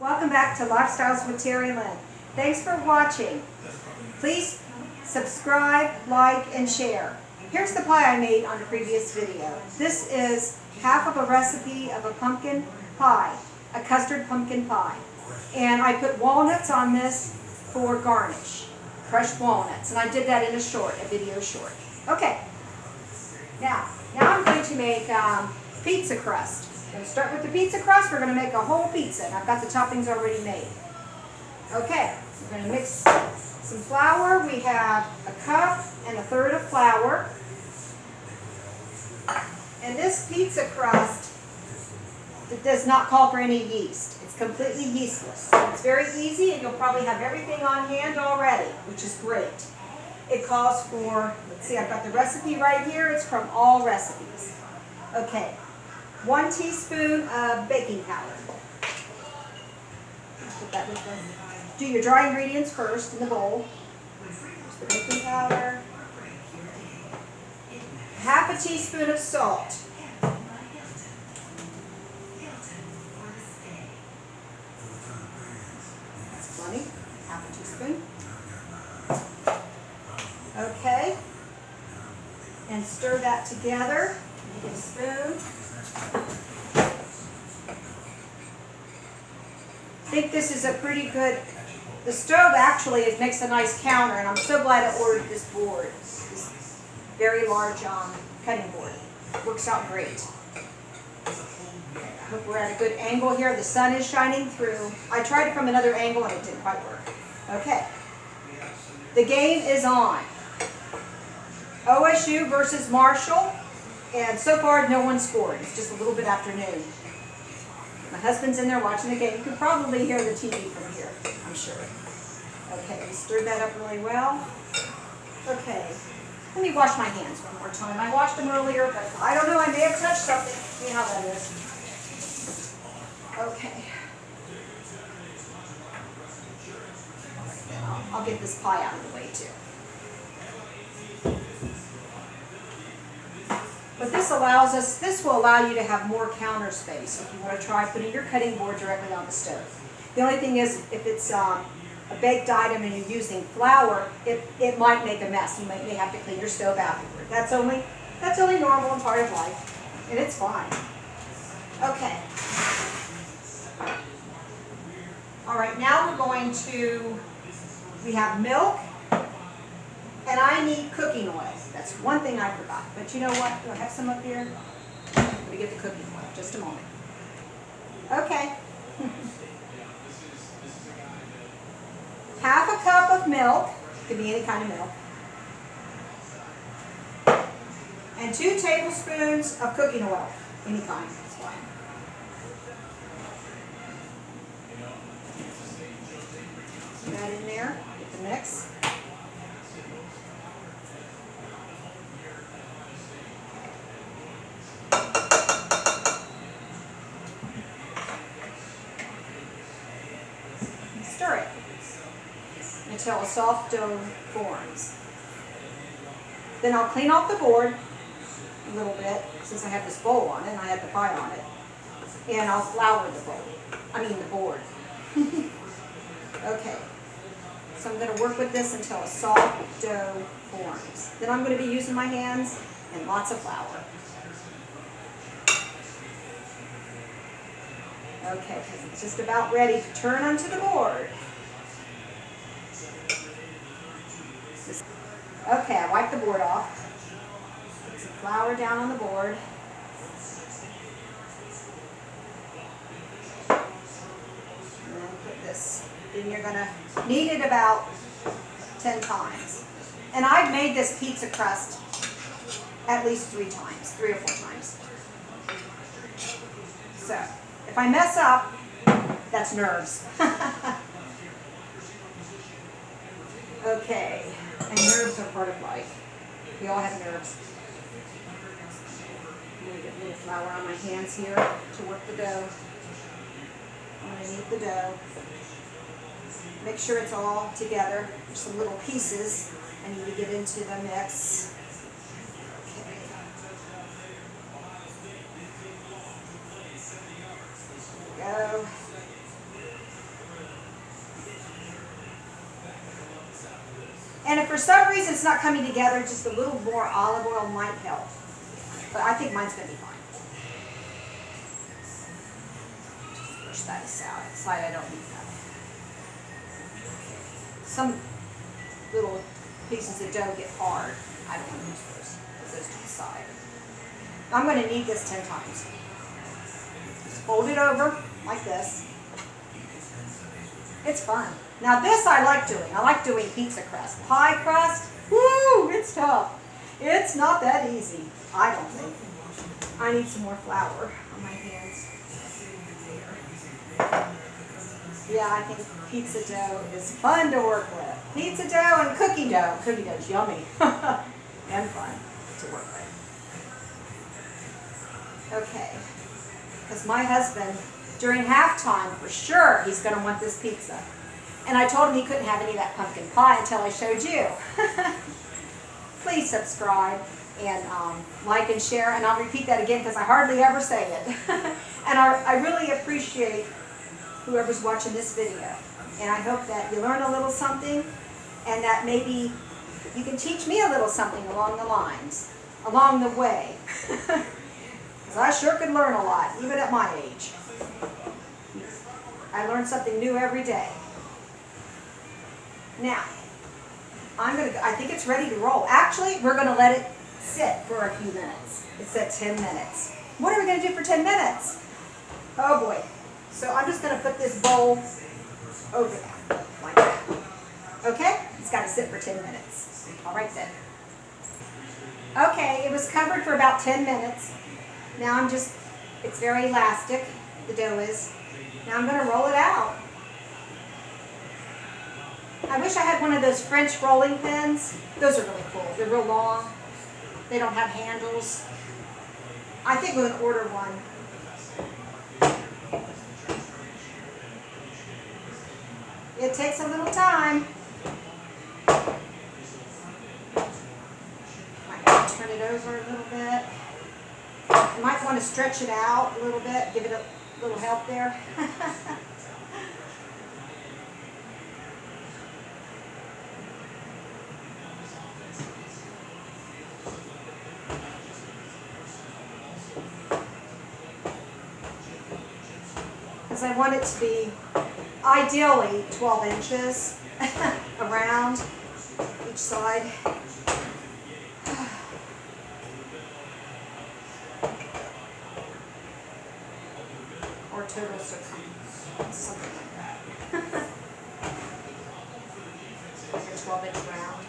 Welcome back to Lifestyles with Terry Lynn. Thanks for watching. Please subscribe, like, and share. Here's the pie I made on a previous video. This is half of a recipe of a pumpkin pie, a custard pumpkin pie. And I put walnuts on this for garnish, crushed walnuts. And I did that in a video short. Okay, now I'm going to make pizza crust. We're going to start with the pizza crust. We're going to make a whole pizza, and I've got the toppings already made. Okay, we're going to mix some flour. We have a cup and a third of flour. And this pizza crust, it does not call for any yeast. It's completely yeastless. It's very easy, and you'll probably have everything on hand already, which is great. It calls for, let's see, I've got the recipe right here. It's from All Recipes. Okay, 1 teaspoon of baking powder. Put that with them. Do your dry ingredients first in the bowl. There's the baking powder. Half a teaspoon of salt. That's plenty. Half a teaspoon. Okay. And stir that together. Get a spoon. I think this is a pretty good, the stove actually makes a nice counter, and I'm so glad I ordered this board, this very large cutting board. Works out great. I hope we're at a good angle here. The sun is shining through. I tried it from another angle and it didn't quite work. Okay. The game is on. OSU versus Marshall. And so far, no one scored. It's just a little bit after noon. My husband's in there watching the game. You can probably hear the TV from here, I'm sure. Okay, we stirred that up really well. Okay, let me wash my hands one more time. I washed them earlier, but I don't know, I may have touched something. See how that is. Okay. I'll get this pie out of the way, too. But this will allow you to have more counter space if you want to try putting your cutting board directly on the stove. The only thing is, if it's a baked item and you're using flour, it might make a mess. You may have to clean your stove afterward. That's only normal and part of life, and it's fine. Okay. All right, now we have milk, and I need cooking oil. That's one thing I forgot. But you know what? Do I have some up here? Let me get the cooking oil. Just a moment. Okay. Half a cup of milk. Could be any kind of milk. And 2 tablespoons of cooking oil. Any kind. It's fine. Put that in there. Get the mix. Stir it until a soft dough forms. Then I'll clean off the board a little bit, since I have this bowl on it and I have the pie on it. And I'll flour the board. Okay. So I'm going to work with this until a soft dough forms. Then I'm going to be using my hands and lots of flour. Okay, because it's just about ready to turn onto the board. Okay, I wiped the board off. Put some flour down on the board. And then put this. Then you're going to knead it about 10 times. And I've made this pizza crust at least 3 times, 3 or 4 times. So, if I mess up, that's nerves. Okay, and nerves are part of life. We all have nerves. I'm going to get a little flour on my hands here to work the dough. I'm going to knead the dough. Make sure it's all together. There's some little pieces I need to get into the mix. Okay. There we go. for some reason it's not coming together, just a little more olive oil might help. But I think mine's going to be fine. Just push that aside. I don't need that. Some little pieces of dough get hard. I don't want to use those. Put those to the side. I'm going to knead this 10 times. Just fold it over like this. It's fun. Now this I like doing. I like doing pizza crust. Pie crust, woo, it's tough. It's not that easy, I don't think. I need some more flour on my hands. Yeah, I think pizza dough is fun to work with. Pizza dough and cookie dough. Cookie dough is yummy and fun to work with. Okay, because my husband, during halftime, for sure, he's going to want this pizza. And I told him he couldn't have any of that pumpkin pie until I showed you. Please subscribe and like and share. And I'll repeat that again because I hardly ever say it. And I really appreciate whoever's watching this video. And I hope that you learn a little something and that maybe you can teach me a little something along the lines, along the way. Because I sure could learn a lot, even at my age. I learn something new every day. Now, I think it's ready to roll. Actually, we're going to let it sit for a few minutes. It's at 10 minutes. What are we going to do for 10 minutes? Oh boy. So I'm just going to put this bowl over there, like that. Okay? It's got to sit for 10 minutes. All right then. Okay, it was covered for about 10 minutes. Now it's very elastic, the dough is. Now I'm going to roll it out. I wish I had one of those French rolling pins. Those are really cool. They're real long. They don't have handles. I think we're going to order one. It takes a little time. Might have to turn it over a little bit. You might want to stretch it out a little bit, give it a little help there. Because I want it to be ideally 12 inches around each side. Or total circumference, something like that. Like a 12-inch round.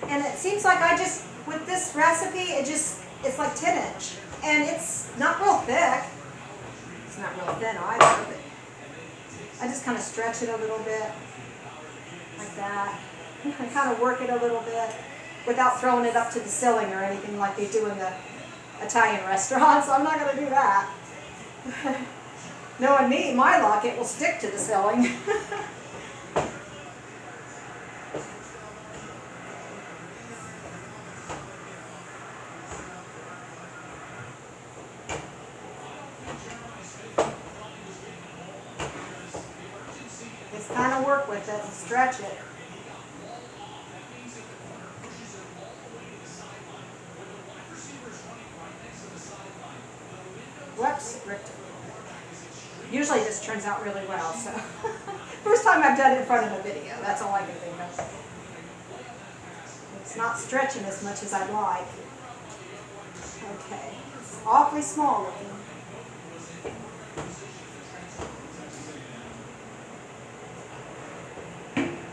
And it seems like with this recipe, it's like 10-inch. And it's not real thick. It's not real thin either, but I just kind of stretch it a little bit, like that. I kind of work it a little bit without throwing it up to the ceiling or anything like they do in the Italian restaurants. I'm not going to do that. Knowing me, my luck, it will stick to the ceiling. Just kind of work with it and stretch it. Whoops, ripped it. Usually this turns out really well, so. First time I've done it in front of a video, that's all I can think of. It's not stretching as much as I'd like. Okay, it's awfully small looking.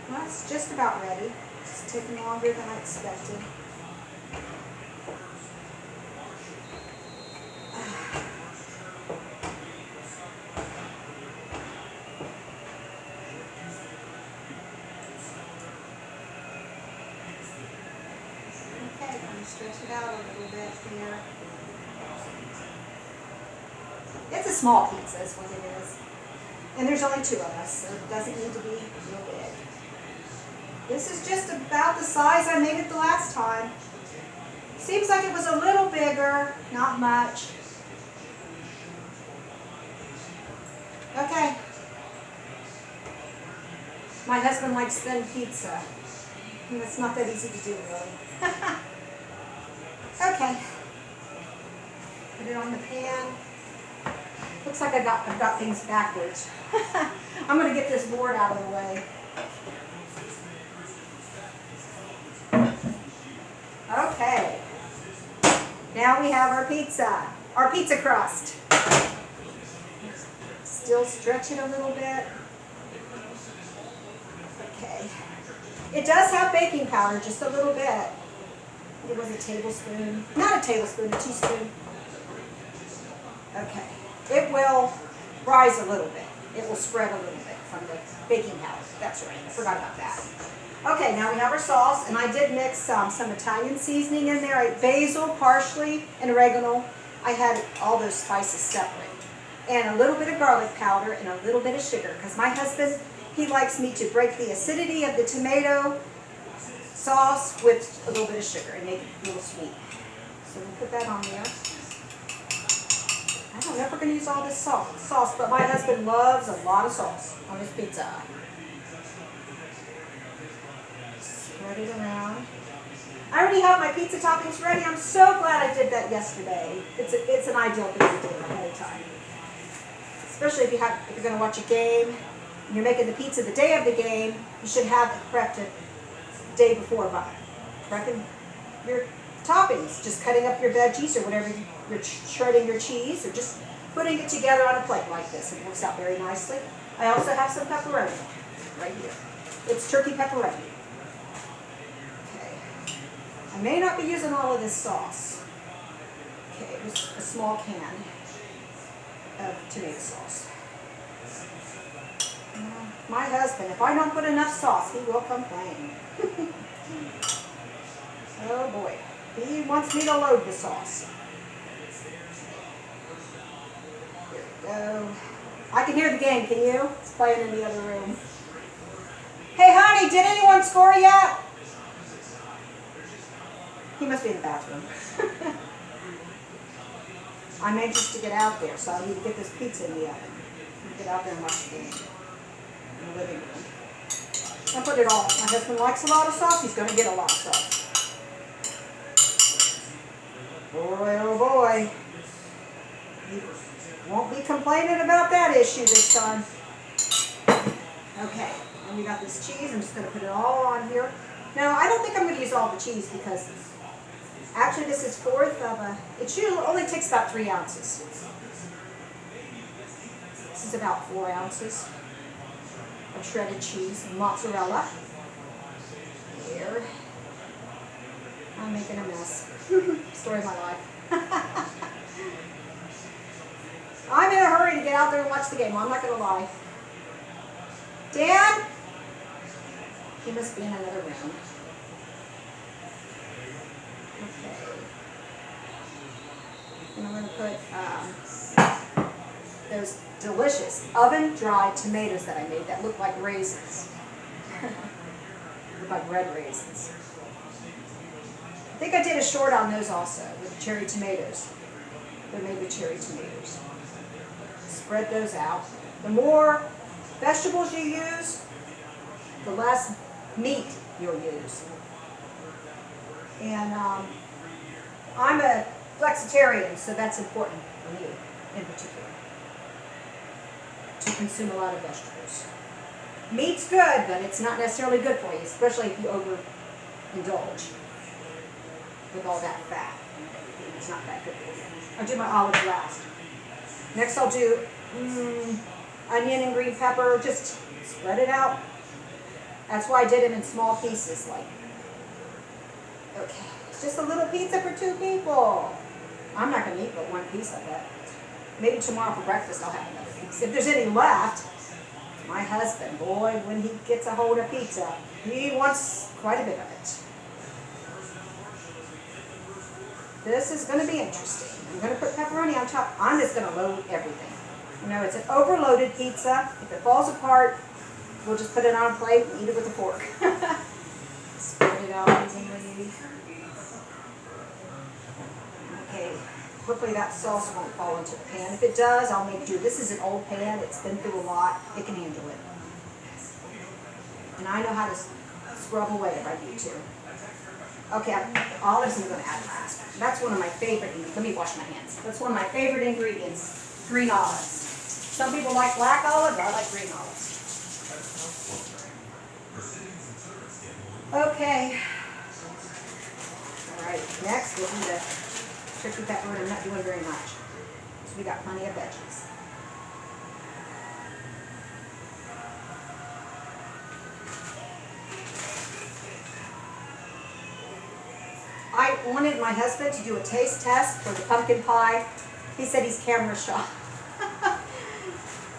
Well, it's just about ready. It's taking longer than I expected. Stretch it out a little bit here. It's a small pizza is what it is. And there's only 2 of us, so it doesn't need to be real big. This is just about the size I made it the last time. Seems like it was a little bigger, not much. Okay. My husband likes thin pizza. It's not that easy to do, really. Okay. Put it on the pan. Looks like I've got things backwards. I'm going to get this board out of the way. Okay. Now we have our pizza crust. Still stretch it a little bit. Okay. It does have baking powder, just a little bit. It was a tablespoon. Not a tablespoon, a teaspoon. Okay. It will rise a little bit. It will spread a little bit from the baking powder. That's right. I forgot about that. Okay, now we have our sauce, and I did mix some Italian seasoning in there. Basil, parsley, and oregano. I had all those spices separate. And a little bit of garlic powder and a little bit of sugar, because my husband, he likes me to break the acidity of the tomato sauce with a little bit of sugar and make it a little sweet. So we'll put that on there. I don't know if we're going to use all this sauce, but my husband loves a lot of sauce on his pizza. Spread it around. I already have my pizza toppings ready. I'm so glad I did that yesterday. It's an ideal thing to do ahead of time. Especially if you're going to watch a game and you're making the pizza the day of the game, you should have it prepped the day before by prepping your toppings, just cutting up your veggies or whatever, you're shredding your cheese or just putting it together on a plate like this. It works out very nicely. I also have some pepperoni right here. It's turkey pepperoni. Okay. I may not be using all of this sauce. Okay, just a small can of tomato sauce. My husband, if I don't put enough sauce, he will complain. Oh boy. He wants me to load the sauce. Here we go. I can hear the game, can you? It's playing in the other room. Hey honey, did anyone score yet? He must be in the bathroom. I'm anxious to get out there, so I need to get this pizza in the oven. Get out there and watch the game in the living room. I put it all. My husband likes a lot of sauce. He's going to get a lot of sauce. Boy, oh boy. He won't be complaining about that issue this time. Okay, and we got this cheese. I'm just going to put it all on here. Now, I don't think I'm going to use all the cheese because actually this is it only takes about 3 ounces. This is about 4 ounces of shredded cheese and mozzarella. Here. I'm making a mess. Story of my life. I'm in a hurry to get out there and watch the game. I'm not going to lie. Dan? He must be in another room. Okay. And I'm going to put those delicious oven-dried tomatoes that I made that look like raisins. Look like red raisins. I think I did a short on those also with cherry tomatoes. They're made with cherry tomatoes. Spread those out. The more vegetables you use, the less meat you'll use. And I'm a flexitarian, so that's important for me in particular, to consume a lot of vegetables. Meat's good, but it's not necessarily good for you, especially if you overindulge with all that fat. It's not that good for you. I'll do my olives last. Next I'll do onion and green pepper. Just spread it out. That's why I did them in small pieces. Okay, it's just a little pizza for 2 people. I'm not going to eat but 1 piece of it. Maybe tomorrow for breakfast I'll have another piece. If there's any left, my husband, boy, when he gets a hold of pizza, he wants quite a bit of it. This is going to be interesting. I'm going to put pepperoni on top. I'm just going to load everything. You know, it's an overloaded pizza. If it falls apart, we'll just put it on a plate and eat it with a fork. Spread it out evenly. Okay, hopefully that sauce won't fall into the pan. If it does, I'll make do. This is an old pan. It's been through a lot. It can handle it. And I know how to scrub away if I need to. Okay, olives I'm going to add last. That's one of my favorite, let me wash my hands. That's one of my favorite ingredients, green olives. Some people like black olives, I like green olives. Okay. All right, next we'll do the turkey pepper, and I'm not doing very much. So we got plenty of veggies. I wanted my husband to do a taste test for the pumpkin pie. He said he's camera shy.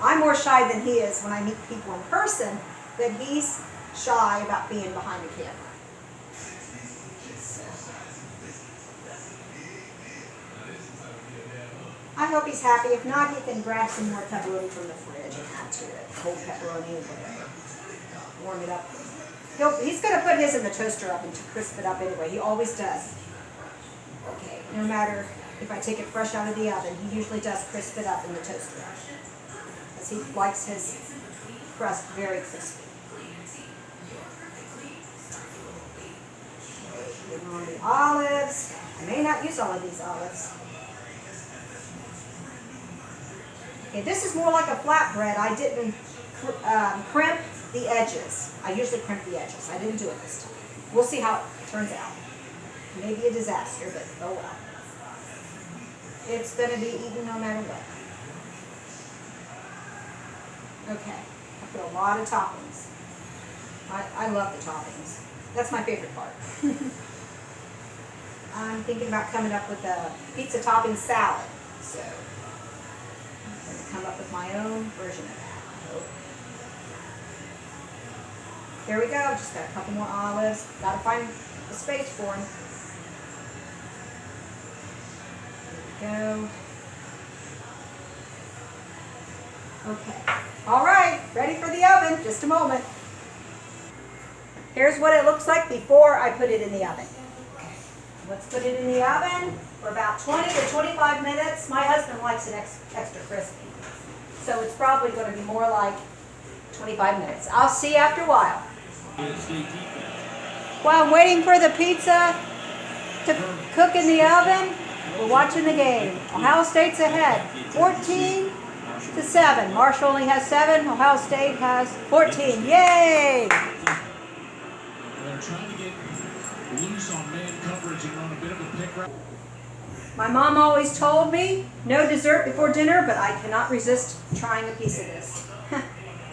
I'm more shy than he is when I meet people in person, but he's shy about being behind the camera. So, I hope he's happy. If not, he can grab some more pepperoni from the fridge and add to it. Cold pepperoni or whatever. Warm it up. He's going to put his in the toaster oven to crisp it up anyway. He always does. Okay, no matter if I take it fresh out of the oven, he usually does crisp it up in the toaster oven. Because he likes his crust very crispy. Put on the olives. I may not use all of these olives. Okay, this is more like a flatbread. I didn't crimp the edges. I usually crimp the edges. I didn't do it this time. We'll see how it turns out. Maybe a disaster, but oh well. It's going to be eaten no matter what. Okay, I put a lot of toppings. I love the toppings. That's my favorite part. I'm thinking about coming up with a pizza topping salad. So I'm going to come up with my own version of that, I hope. There we go, just got a couple more olives. Got to find a space for them. There we go. Okay, all right, ready for the oven, just a moment. Here's what it looks like before I put it in the oven. Okay. Let's put it in the oven for about 20 to 25 minutes. My husband likes it extra crispy, so it's probably going to be more like 25 minutes. I'll see you after a while. While I'm waiting for the pizza to cook in the oven, we're watching the game. Ohio State's ahead, 14-7. Marshall only has 7. Ohio State has 14. Yay! They're trying to get loose on man coverage and run a bit of a pick right. My mom always told me, no dessert before dinner, but I cannot resist trying a piece of this.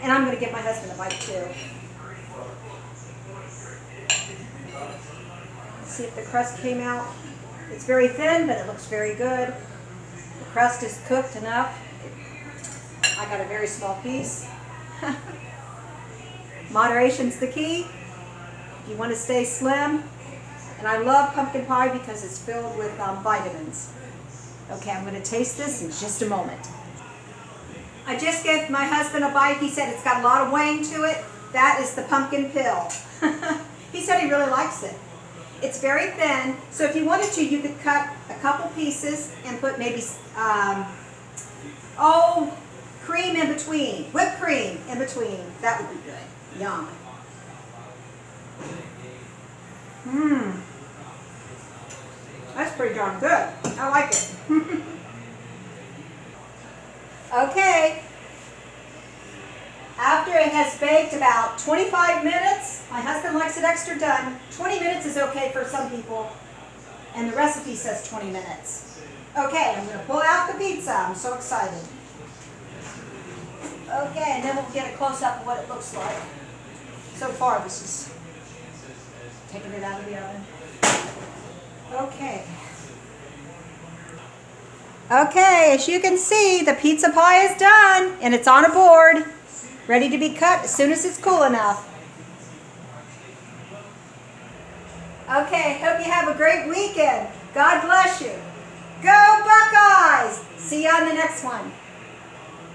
And I'm going to give my husband a bite too. Let's see if the crust came out. It's very thin, but it looks very good. The crust is cooked enough. I got a very small piece. Moderation's the key. You want to stay slim. And I love pumpkin pie because it's filled with vitamins. Okay, I'm going to taste this in just a moment. I just gave my husband a bite. He said it's got a lot of wang to it. That is the pumpkin pill. He said he really likes it. It's very thin, so if you wanted to, you could cut a couple pieces and put maybe, cream in between, whipped cream in between. That would be good. Yum. That's pretty darn good. I like it. Okay. After it has baked about 25 minutes, my husband likes it extra done. 20 minutes is okay for some people, and the recipe says 20 minutes. Okay, I'm going to pull out the pizza. I'm so excited. Okay, and then we'll get a close-up of what it looks like. So far, this is taking it out of the oven. Okay. Okay, as you can see, the pizza pie is done, and it's on a board, ready to be cut as soon as it's cool enough. Okay, hope you have a great weekend. God bless you. Go Buckeyes! See you on the next one.